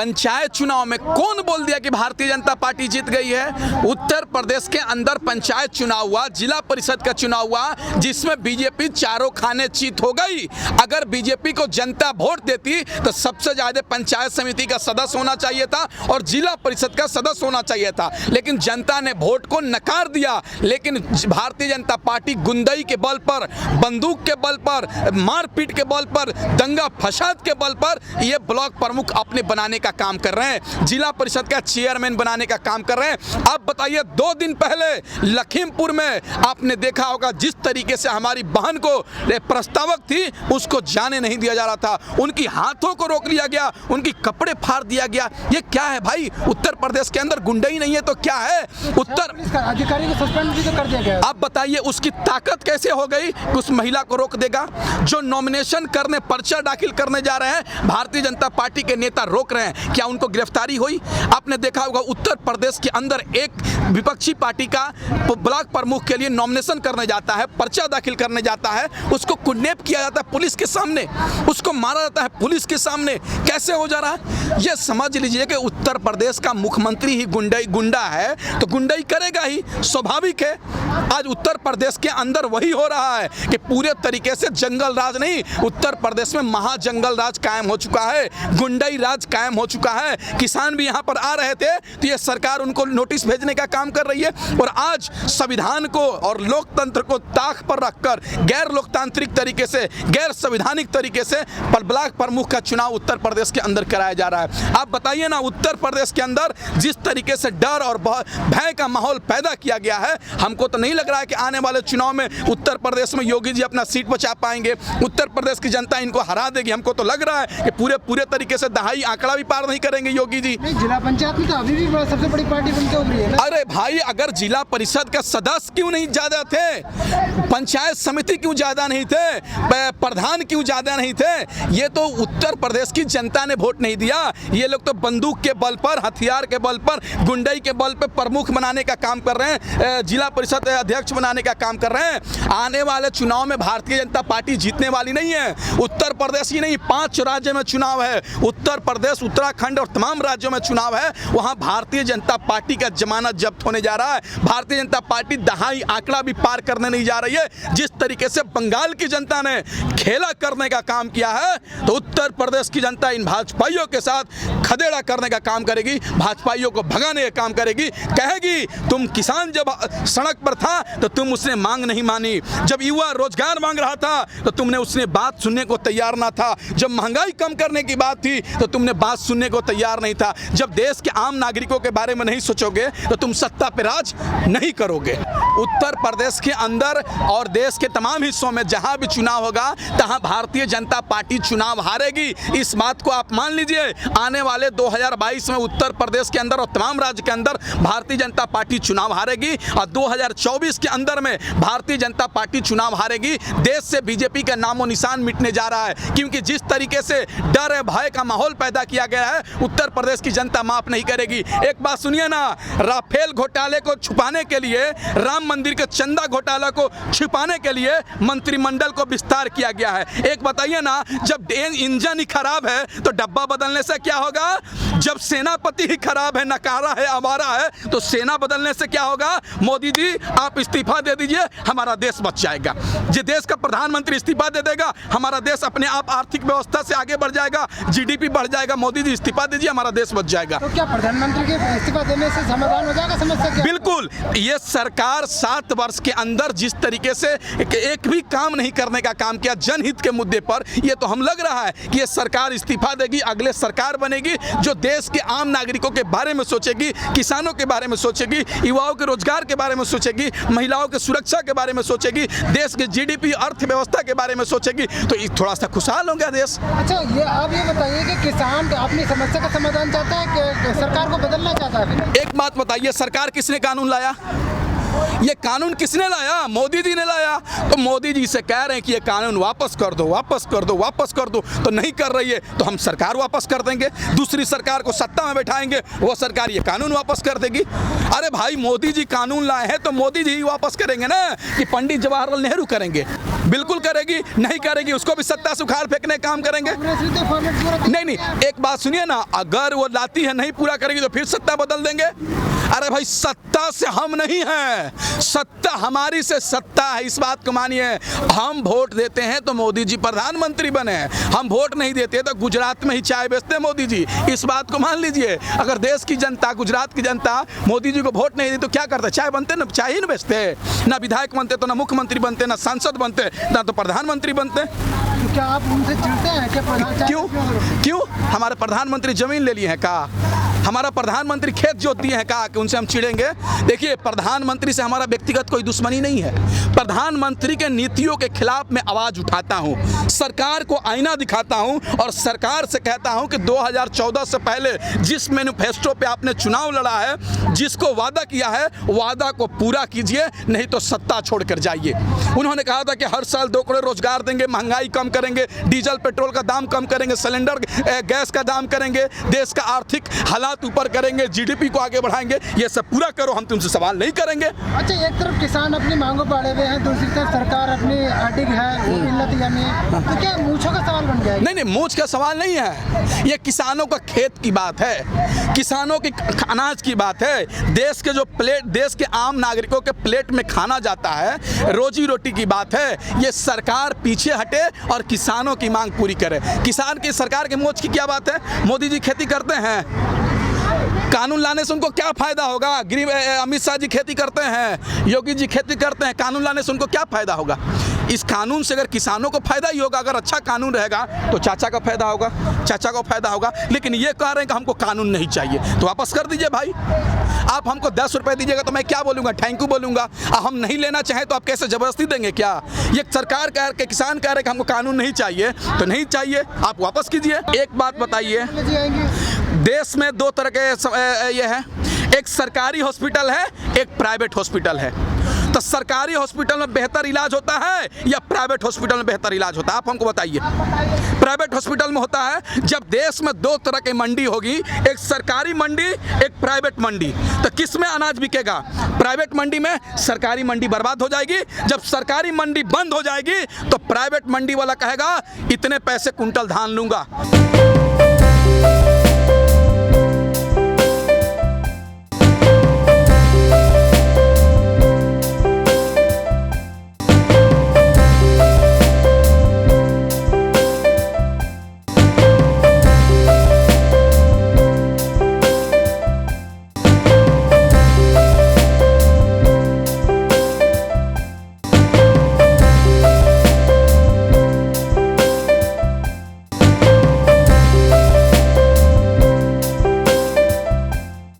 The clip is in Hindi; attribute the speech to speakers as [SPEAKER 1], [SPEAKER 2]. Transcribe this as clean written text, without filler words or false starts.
[SPEAKER 1] पंचायत चुनाव में कौन बोल दिया कि भारतीय जनता पार्टी जीत गई है? उत्तर प्रदेश के अंदर पंचायत चुनाव हुआ, जिला परिषद का चुनाव हुआ, जिसमें बीजेपी चारों खाने जीत हो गई। अगर बीजेपी को जनता वोट देती तो सबसे ज्यादा पंचायत समिति का सदस्य होना चाहिए था और जिला परिषद का सदस्य होना चाहिए था, लेकिन जनता ने वोट को नकार दिया। लेकिन भारतीय जनता पार्टी गुंडई के बल पर, बंदूक के बल पर, मारपीट के बल पर, दंगा फसाद के बल पर ये ब्लॉक प्रमुख अपने बनाने का काम कर रहे हैं, जिला परिषद का चेयरमैन बनाने का काम कर रहे हैं। अब बताइए, 2 दिन पहले लखीमपुर में आपने देखा होगा जिस तरीके से हमारी बहन को प्रस्तावक थी उसको जाने नहीं दिया जा रहा था, उनकी हाथों को रोक लिया गया, उनकी कपड़े फाड़ दिया गया। ये क्या है भाई? उत्तर प्रदेश के अंदर गुंडई नहीं है तो क्या है? उत्तर
[SPEAKER 2] अधिकारी को सस्पेंड भी तो कर दिया गया।
[SPEAKER 1] अब बताइए उसकी ताकत कैसे हो गई कि उस महिला को रोक देगा? जो नॉमिनेशन करने, पर्चा दाखिल करने जा रहे हैं, भारतीय जनता पार्टी के नेता रोक रहे हैं, क्या उनको गिरफ्तारी हुई? आपने देखा होगा उत्तर प्रदेश के अंदर एक विपक्षी पार्टी का ब्लॉक प्रमुख के लिए नॉमिनेशन करने जाता है, पर्चा दाखिल करने जाता है, उसको किडनैप किया जाता है पुलिस के सामने, उसको मारा जाता है पुलिस के सामने। कैसे हो जा रहा है? ये समझ लीजिए कि उत्तर प्रदेश का मुख्यमंत्री ही गुंडा है तो गुंडई करेगा ही, स्वाभाविक है। आज उत्तर प्रदेश के अंदर वही हो रहा है कि पूरे तरीके से जंगल राज नहीं, उत्तर प्रदेश में महाजंगल राज कायम हो चुका है, गुंडई राज कायम हो चुका है। किसान भी यहाँ पर आ रहे थे तो ये सरकार उनको नोटिस भेजने का काम कर रही है और आज संविधान को और लोकतंत्र को ताक पर रखकर गैर लोकतांत्रिक तरीके से, गैर संवैधानिक तरीके से ब्लॉक प्रमुख का चुनाव उत्तर प्रदेश के अंदर कराया जा रहा है। आप बताइए ना, उत्तर प्रदेश के अंदर जिस तरीके से डर और भय का माहौल पैदा किया गया है, हमको तो नहीं लग रहा है कि आने वाले चुनाव में उत्तर प्रदेश में योगी जी अपना सीट बचा पाएंगे, उत्तर प्रदेश की जनता इनको हरा देगी। हमको तो लग रहा है कि पूरे तरीके से दहाई आंकड़ा भी पार नहीं करेंगे योगी जी।
[SPEAKER 2] जिला पंचायत में तो अभी भी सबसे बड़ी पार्टी बनके उभरी है ना।
[SPEAKER 1] अरे भाई, अगर जिला परिषद का सदस्य क्यों नहीं ज्यादा थे, पंचायत समिति क्यों ज्यादा नहीं थे, प्रधान क्यों ज्यादा नहीं थे? ये तो उत्तर प्रदेश की जनता ने वोट नहीं दिया। ये लोग तो बंदूक के बल पर, हथियार के बल पर, गुंडई के बल पर प्रमुख बनाने का काम कर रहे हैं, जिला परिषद अध्यक्ष बनाने का काम कर रहे हैं। आने वाले चुनाव में भारतीय जनता पार्टी जीतने वाली नहीं है। उत्तर प्रदेश ही नहीं, 5 राज्य में चुनाव है, उत्तर प्रदेश, उत्तराखंड और तमाम राज्यों में चुनाव है। वहां भारतीय जनता पार्टी का जमानत जब्त होने जा रहा है। भारतीय जनता पार्टी दहाई आंकड़ा भी पार करने नहीं जा रही है। जिस तरीके से बंगाल की जनता ने खेला करने का काम किया है, तो उत्तर प्रदेश की जनता इन भाजपाइयों के साथ खदेड़ा करने का काम करेगी, भाजपाइयों को भगाने का काम करेगी। कहेगी तुम किसान जब सड़क पर था तो तुम उसने मांग नहीं मानी, जब युवा रोजगार मांग रहा था तो तुमने उसने बात सुनने को तैयार ना था, जब महंगाई कम करने की बात थी तो तुमने बात सुनने को तैयार नहीं था, जब देश के आम नागरिकों के बारे में नहीं सोचोगे तो तुम सत्ता पे राज नहीं करोगे। उत्तर प्रदेश के अंदर और देश के तमाम हिस्सों में जहां भी चुनाव होगा तहां भारतीय जनता पार्टी चुनाव हारेगी। इस बात को आप मान लीजिए। आने वाले 2022 में उत्तर प्रदेश के अंदर और तमाम राज्य के अंदर भारतीय जनता पार्टी चुनाव हारेगी और 2024 के अंदर में भारतीय जनता पार्टी चुनाव हारेगी। देश से बीजेपी का नामो निशान मिटने जा रहा है, क्योंकि जिस तरीके से डर है, भय का माहौल पैदा किया गया है, उत्तर प्रदेश की जनता माफ नहीं करेगी। एक बात सुनिए ना, राफेल घोटाले को छुपाने के लिए, राम मंदिर के चंदा घोटाला को छुपाने के लिए मंत्रिमंडल को विस्तार किया गया है। एक बताइए ना, जब इंजन ही खराब है तो डब्बा बदलने से क्या होगा? जब सेनापति ही खराब है, नकारा है, आवारा है, तो सेना बदलने से क्या होगा? मोदी जी आप इस्तीफा दे दीजिए, हमारा देश बच जाएगा। जो देश का प्रधानमंत्री इस्तीफा दे देगा, हमारा देश अपने आप आर्थिक व्यवस्था से आगे बढ़ जाएगा, जीडीपी बढ़ जाएगा। मोदी जी इस्तीफा दीजिए, हमारा देश बच जाएगा।
[SPEAKER 2] तो क्या प्रधानमंत्री के इस्तीफा देने से समाधान हो जाएगा समस्या?
[SPEAKER 1] बिल्कुल। ये सरकार 7 वर्ष के अंदर जिस तरीके से एक भी काम नहीं करने का काम किया जनहित के मुद्दे पर, ये तो हम लग रहा है कि ये सरकार इस्तीफा देगी, अगले सरकार बनेगी जो देश के आम नागरिकों के बारे में सोचेगी, किसानों के बारे में सोचेगी, युवाओं के रोजगार के बारे में सोचेगी, महिलाओं के सुरक्षा के बारे में सोचेगी, देश के जीडीपी अर्थव्यवस्था के बारे में सोचेगी, तो थोड़ा सा खुशहाल हो गया देश।
[SPEAKER 2] अच्छा, ये आप ये बताइए कि किसान अपनी समस्या का समाधान चाहता है कि सरकार को बदलना चाहता है?
[SPEAKER 1] एक बात बताइए, सरकार किसने कानून लाया? ये कानून किसने लाया? मोदी जी ने लाया। तो मोदी जी से कह रहे हैं कि ये कानून वापस कर दो, वापस कर दो, वापस कर दो, तो नहीं कर रही है तो हम सरकार वापस कर देंगे, दूसरी सरकार को सत्ता में बैठाएंगे, वो सरकार ये कानून वापस कर देगी। अरे भाई, मोदी जी कानून लाए हैं तो मोदी जी ही वापस करेंगे ना, कि पंडित जवाहरलाल नेहरू करेंगे? बिल्कुल करेगी। नहीं करेगी उसको भी सत्ता से उखाड़ फेंकने का काम करेंगे। नहीं, एक बात सुनिए ना, अगर वो लाती है नहीं पूरा करेगी तो फिर सत्ता बदल देंगे। अरे भाई, सत्ता से हम नहीं हैं, सत्ता हमारी से सत्ता है, इस बात को मानिए। हम वोट देते हैं तो मोदी जी प्रधानमंत्री बने, हम वोट नहीं देते तो गुजरात में ही चाय बेचते हैं मोदी जी, इस बात को मान लीजिए। अगर देश की जनता, गुजरात की जनता मोदी जी को वोट नहीं दी तो क्या करते? चाय बनते ना, चाय ही नहीं बेचते, ना विधायक बनते तो ना मुख्यमंत्री बनते, ना सांसद बनते, ना तो प्रधानमंत्री बनते।
[SPEAKER 2] तो क्या आप उनसे चिढ़ते हैं क्या?
[SPEAKER 1] क्यों? हमारे प्रधानमंत्री जमीन ले लिए हैं का? हमारा प्रधानमंत्री खेत जोत दिए हैं का कि उनसे हम चिढ़ेंगे? देखिए, प्रधानमंत्री से हमारा व्यक्तिगत कोई दुश्मनी नहीं है। प्रधानमंत्री के नीतियों के खिलाफ मैं आवाज़ उठाता हूं, सरकार को आईना दिखाता हूं और सरकार से कहता हूं कि 2014 से पहले जिस मैनिफेस्टो पे आपने चुनाव लड़ा है, जिसको वादा किया है, वादा को पूरा कीजिए, नहीं तो सत्ता छोड़कर जाइए। उन्होंने कहा था कि हर साल 2 करोड़ रोजगार देंगे, महंगाई कम करेंगे, डीजल पेट्रोल का दाम कम करेंगे, सिलेंडर गैस का दाम करेंगे, देश का आर्थिक हालात ऊपर करेंगे, जीडीपी को आगे बढ़ाएंगे। ये सब पूरा करो, हम तुमसे सवाल नहीं करेंगे।
[SPEAKER 2] अच्छा, एक तरफ किसान अपनी मांगों पर अड़े हुए हैं, दूसरी तरफ सरकार अपनी अडिग है, तो क्या मूंछों का सवाल बन जाएगा?
[SPEAKER 1] नहीं, मूंछ का सवाल नहीं है, ये किसानों का खेत की बात है, किसानों के अनाज की बात है। देश के जो प्लेट, देश के आम नागरिकों के प्लेट में खाना जाता है, रोजी रोटी की बात है। ये सरकार पीछे हटे और किसानों की मांग पूरी करे। किसान की, सरकार के मोच की क्या बात है? मोदी जी खेती करते हैं, कानून लाने से उनको क्या फायदा होगा? अमित शाह जी खेती करते हैं, योगी जी खेती करते हैं, कानून लाने से उनको क्या फायदा होगा? इस कानून से अगर किसानों को फायदा ही होगा, अगर अच्छा कानून रहेगा तो चाचा का फायदा होगा, चाचा को फायदा होगा। लेकिन ये कह रहे हैं कि हमको कानून नहीं चाहिए, तो वापस कर दीजिए भाई। आप हमको 10 रुपए दीजिएगा तो मैं क्या बोलूँगा? थैंक यू बोलूँगा। हम नहीं लेना चाहें तो आप कैसे ज़बरदस्ती देंगे क्या? ये सरकार कह के, किसान कह रहे कि हमको कानून नहीं चाहिए, तो नहीं चाहिए, आप वापस कीजिए। एक बात बताइए, देश में 2 तरह के ये है, एक सरकारी हॉस्पिटल है, एक प्राइवेट हॉस्पिटल है। तो सरकारी हॉस्पिटल में बेहतर इलाज होता है या प्राइवेट हॉस्पिटल में बेहतर इलाज होता है? आप हमको बताइए। प्राइवेट हॉस्पिटल में होता है। जब देश में 2 तरह की मंडी होगी, एक सरकारी मंडी, एक प्राइवेट मंडी, तो किस में अनाज बिकेगा? प्राइवेट मंडी में। सरकारी मंडी बर्बाद हो जाएगी। जब सरकारी मंडी बंद हो जाएगी तो प्राइवेट मंडी वाला कहेगा इतने पैसे कुंटल धान लूंगा।